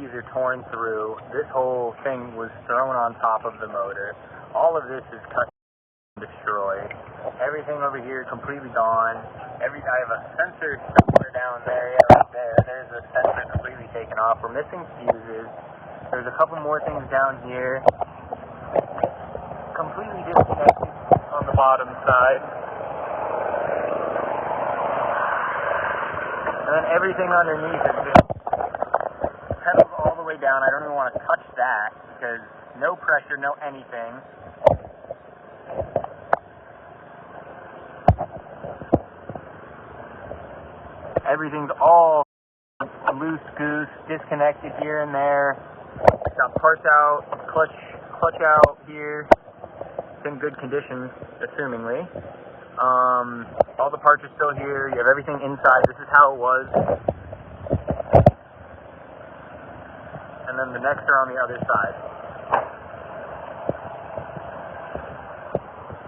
these are torn through. This whole thing was thrown on top of the motor. All of this is cut and destroyed. Everything over here completely gone. I have a sensor somewhere down there. Yeah, right there. There's a sensor completely taken off. We're missing fuses. There's a couple more things down here. Completely disconnected on the bottom side. And then everything underneath is just pedals all the way down. I don't even want to touch that because no pressure, no anything. Everything's all loose goose, disconnected here and there. Got parts out, clutch out here. It's in good condition, assumingly. All the parts are still here. You have everything inside. This is how it was. And then the necks are on the other side.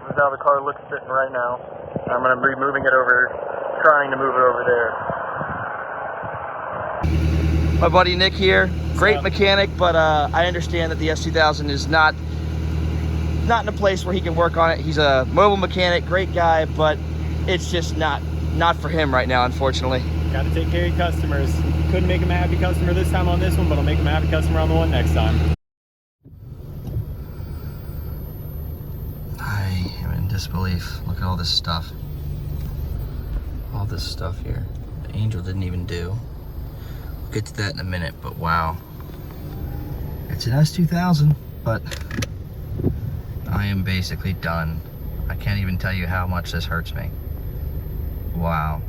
This is how the car looks sitting right now. I'm going to be moving it over, trying to move it over there. My buddy Nick here, great mechanic, but I understand that the S2000 is not in a place where he can work on it. He's a mobile mechanic, great guy, but it's just not for him right now, unfortunately. Got to take care of customers. Couldn't make him a happy customer this time on this one, but I'll make him a happy customer on the one next time. I am in disbelief. Look at all this stuff. All this stuff here. The Angel didn't even do. We'll get to that in a minute, but wow. It's an S2000, but I am basically done. I can't even tell you how much this hurts me. Wow.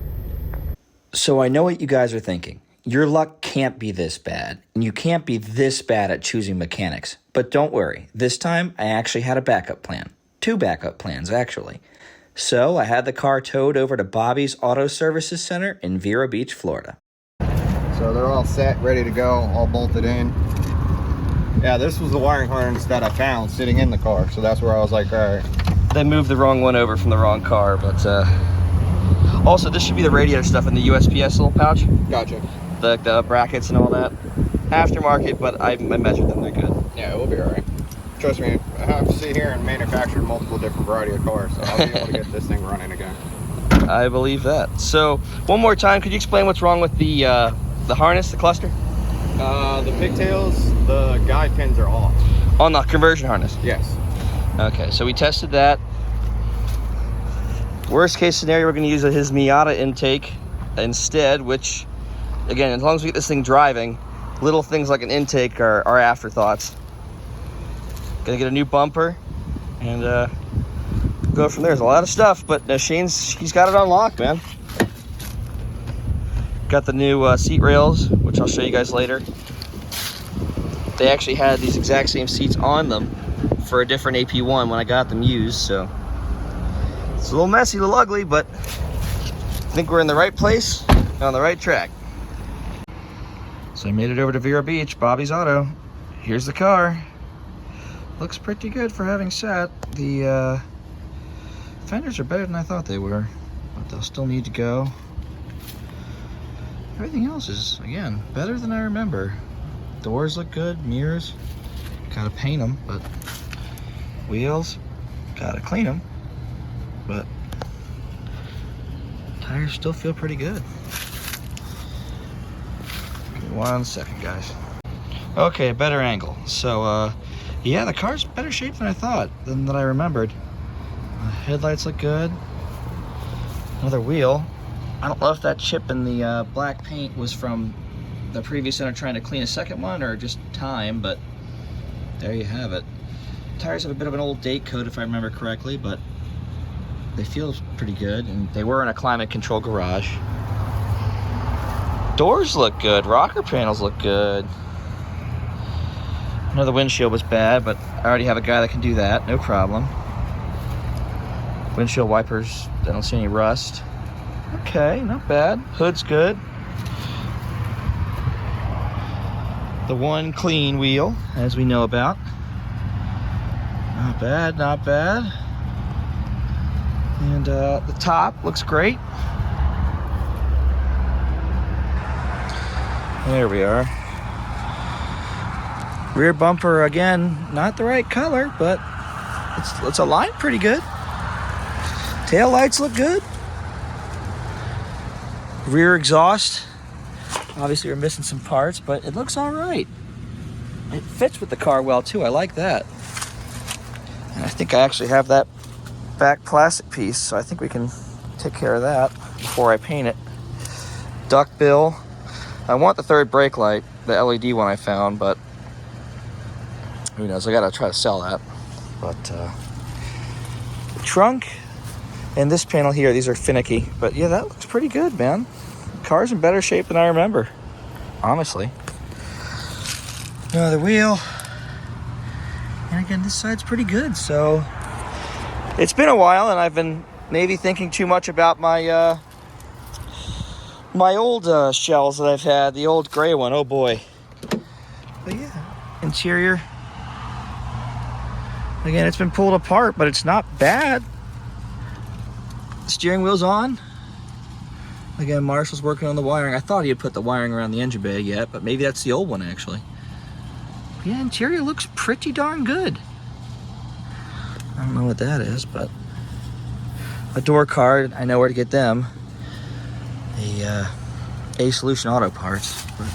So I know what you guys are thinking. Your luck can't be this bad, and you can't be this bad at choosing mechanics. But don't worry, this time I actually had a backup plan. 2 backup plans, actually. So I had the car towed over to Bobby's Auto Services Center in Vero Beach, Florida. So they're all set, ready to go, all bolted in. Yeah, this was the wiring harness that I found sitting in the car, so that's where I was like, all right. They moved the wrong one over from the wrong car, but also this should be the radio stuff in the USPS little pouch. Gotcha. The brackets and all that. Aftermarket, but I measured them, they're good. Yeah, it will be all right. Trust me, I have to sit here and manufacture multiple different variety of cars, so I'll be able to get this thing running again. I believe that. So, one more time, could you explain what's wrong with the harness, the cluster? The pigtails, the guide pins are off. On the conversion harness? Yes. Okay, so we tested that. Worst case scenario, we're going to use his Miata intake instead, which, again, as long as we get this thing driving, little things like an intake are afterthoughts. Gonna get a new bumper and go from there. There's a lot of stuff, but he's got it unlocked, man. Got the new seat rails, which I'll show you guys later. They actually had these exact same seats on them for a different AP1 when I got them used, so it's a little messy, a little ugly, but I think we're in the right place, on the right track. So I made it over to Vero Beach, Bobby's Auto. Here's the car. Looks pretty good for having sat. The fenders are better than I thought they were, but they'll still need to go. Everything else is, again, better than I remember. Doors look good, mirrors, gotta paint them, but wheels, gotta clean them, but tires still feel pretty good. Give me 1 second, guys. Okay, better angle. So, yeah, the car's better shape than I thought, than I remembered. Headlights look good. Another wheel. I don't know if that chip in the black paint was from the previous owner trying to clean a second one or just time, but there you have it. Tires have a bit of an old date code if I remember correctly, but they feel pretty good, and they were in a climate control garage. Doors look good, rocker panels look good. I know the windshield was bad, but I already have a guy that can do that, no problem. Windshield wipers, I don't see any rust. Okay, not bad. Hood's good. The one clean wheel, as we know about. Not bad, not bad. And the top looks great. There we are. Rear bumper, again, not the right color, but it's aligned pretty good. Tail lights look good. Rear exhaust, obviously we're missing some parts, but it looks all right. It fits with the car well too, I like that. And I think I actually have that back plastic piece, so I think we can take care of that before I paint it. Duckbill. I want the third brake light, the LED one I found, but who knows, I gotta try to sell that. But the trunk and this panel here, these are finicky, but yeah, that looks pretty good, man. Car's in better shape than I remember, honestly. Another wheel. And again, this side's pretty good, so it's been a while, and I've been maybe thinking too much about my my old shells that I've had, the old gray one, oh boy. But yeah, interior. Again, it's been pulled apart, but it's not bad. Steering wheel's on. Again, Marshall's working on the wiring. I thought he had put the wiring around the engine bay yet, but maybe that's the old one actually. Yeah, interior looks pretty darn good. I don't know what that is, but a door card, I know where to get them. A Solution Auto Parts. But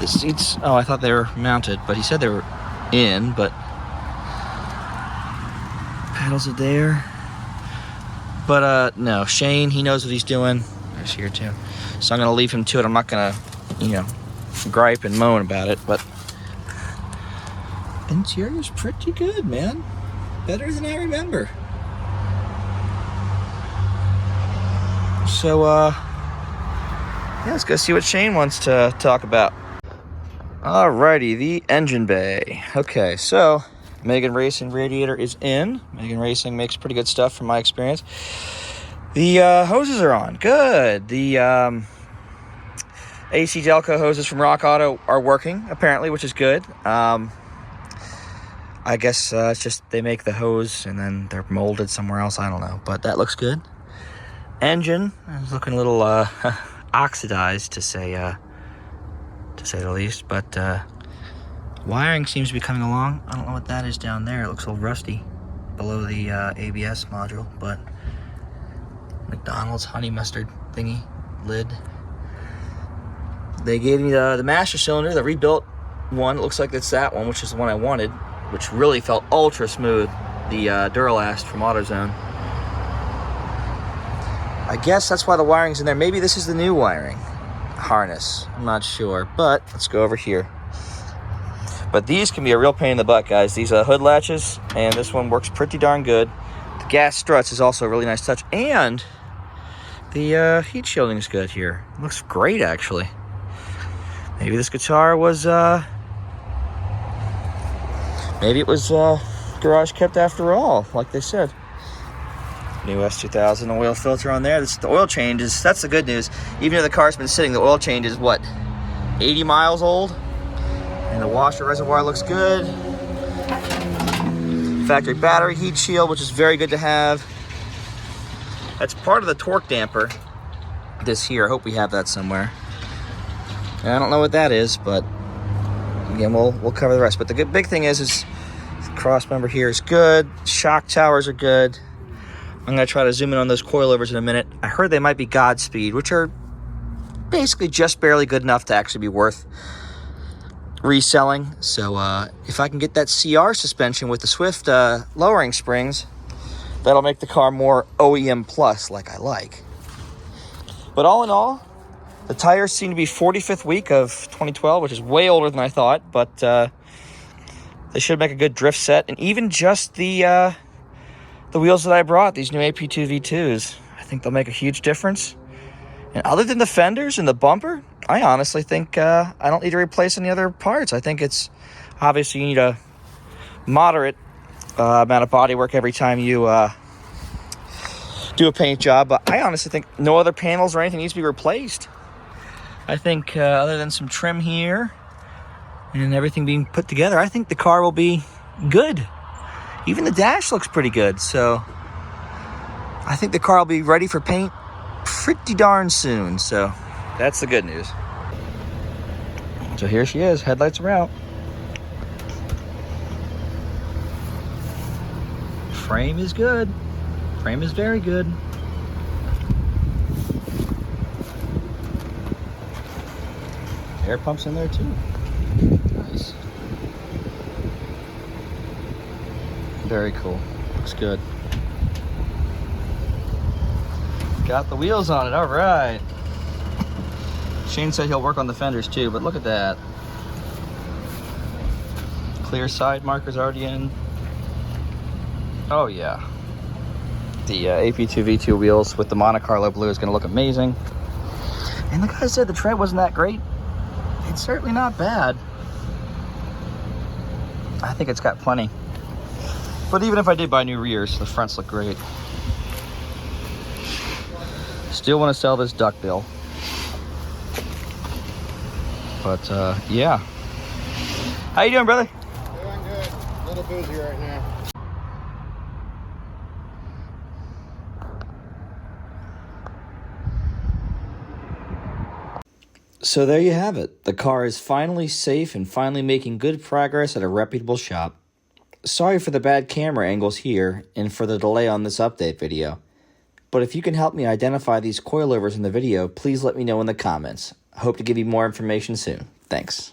the seats, oh, I thought they were mounted, but he said they were in, but pedals are there. But no, Shane, he knows what he's doing. There's here too. So I'm gonna leave him to it. I'm not gonna, you know, gripe and moan about it, but interior's pretty good, man. Better than I remember. So, yeah, let's go see what Shane wants to talk about. Alrighty, the engine bay. Okay, so Megan Racing radiator is in. Megan Racing makes pretty good stuff from my experience. The hoses are on. Good. The AC Delco hoses from Rock Auto are working, apparently, which is good. I guess it's just they make the hose and then they're molded somewhere else. I don't know, but that looks good. Engine is looking a little oxidized, to say the least. But wiring seems to be coming along. I don't know what that is down there. It looks a little rusty below the ABS module, but McDonald's honey mustard thingy lid. They gave me the master cylinder, the rebuilt one. It looks like it's that one, which is the one I wanted, which really felt ultra smooth. The Duralast from AutoZone. I guess that's why the wiring's in there. Maybe this is the new wiring harness. I'm not sure, but let's go over here. But these can be a real pain in the butt, guys. These hood latches, and this one works pretty darn good. The gas struts is also a really nice touch, and the heat shielding is good here. It looks great, actually. Maybe this guitar was, maybe it was garage kept after all, like they said. New S2000 oil filter on there. The oil change is, that's the good news. Even though the car's been sitting, the oil change is what, 80 miles old? And the washer reservoir looks good. Factory battery heat shield, which is very good to have. That's part of the torque damper. This here, I hope we have that somewhere. And I don't know what that is, but again, we'll cover the rest. But the big thing is the cross member here is good. Shock towers are good. I'm going to try to zoom in on those coilovers in a minute. I heard they might be Godspeed, which are basically just barely good enough to actually be worth reselling. So if I can get that CR suspension with the Swift lowering springs, that'll make the car more OEM plus, like I like. But all in all, the tires seem to be 45th week of 2012, which is way older than I thought, but they should make a good drift set. And even just the wheels that I brought, these new AP2 V2s, I think they'll make a huge difference. And other than the fenders and the bumper, I honestly think I don't need to replace any other parts. I think it's, obviously you need a moderate amount of body work every time you do a paint job, but I honestly think no other panels or anything needs to be replaced. I think other than some trim here and everything being put together, I think the car will be good. Even the dash looks pretty good, so I think the car will be ready for paint pretty darn soon. So that's the good news. So here she is, headlights are out. Frame is good. Frame is very good. Air pumps in there too. Nice. Very cool. Looks good. Got the wheels on it. All right. Shane said he'll work on the fenders too, but look at that. Clear side markers already in. Oh yeah. The AP2 V2 wheels with the Monte Carlo blue is going to look amazing. And the guy said the tread wasn't that great. It's certainly not bad. I think it's got plenty. But even if I did buy new rears, the fronts look great. Still want to sell this duckbill. But yeah. How you doing, brother? Doing good. A little busy right now. So there you have it. The car is finally safe and finally making good progress at a reputable shop. Sorry for the bad camera angles here and for the delay on this update video. But if you can help me identify these coilovers in the video, please let me know in the comments. I hope to give you more information soon. Thanks.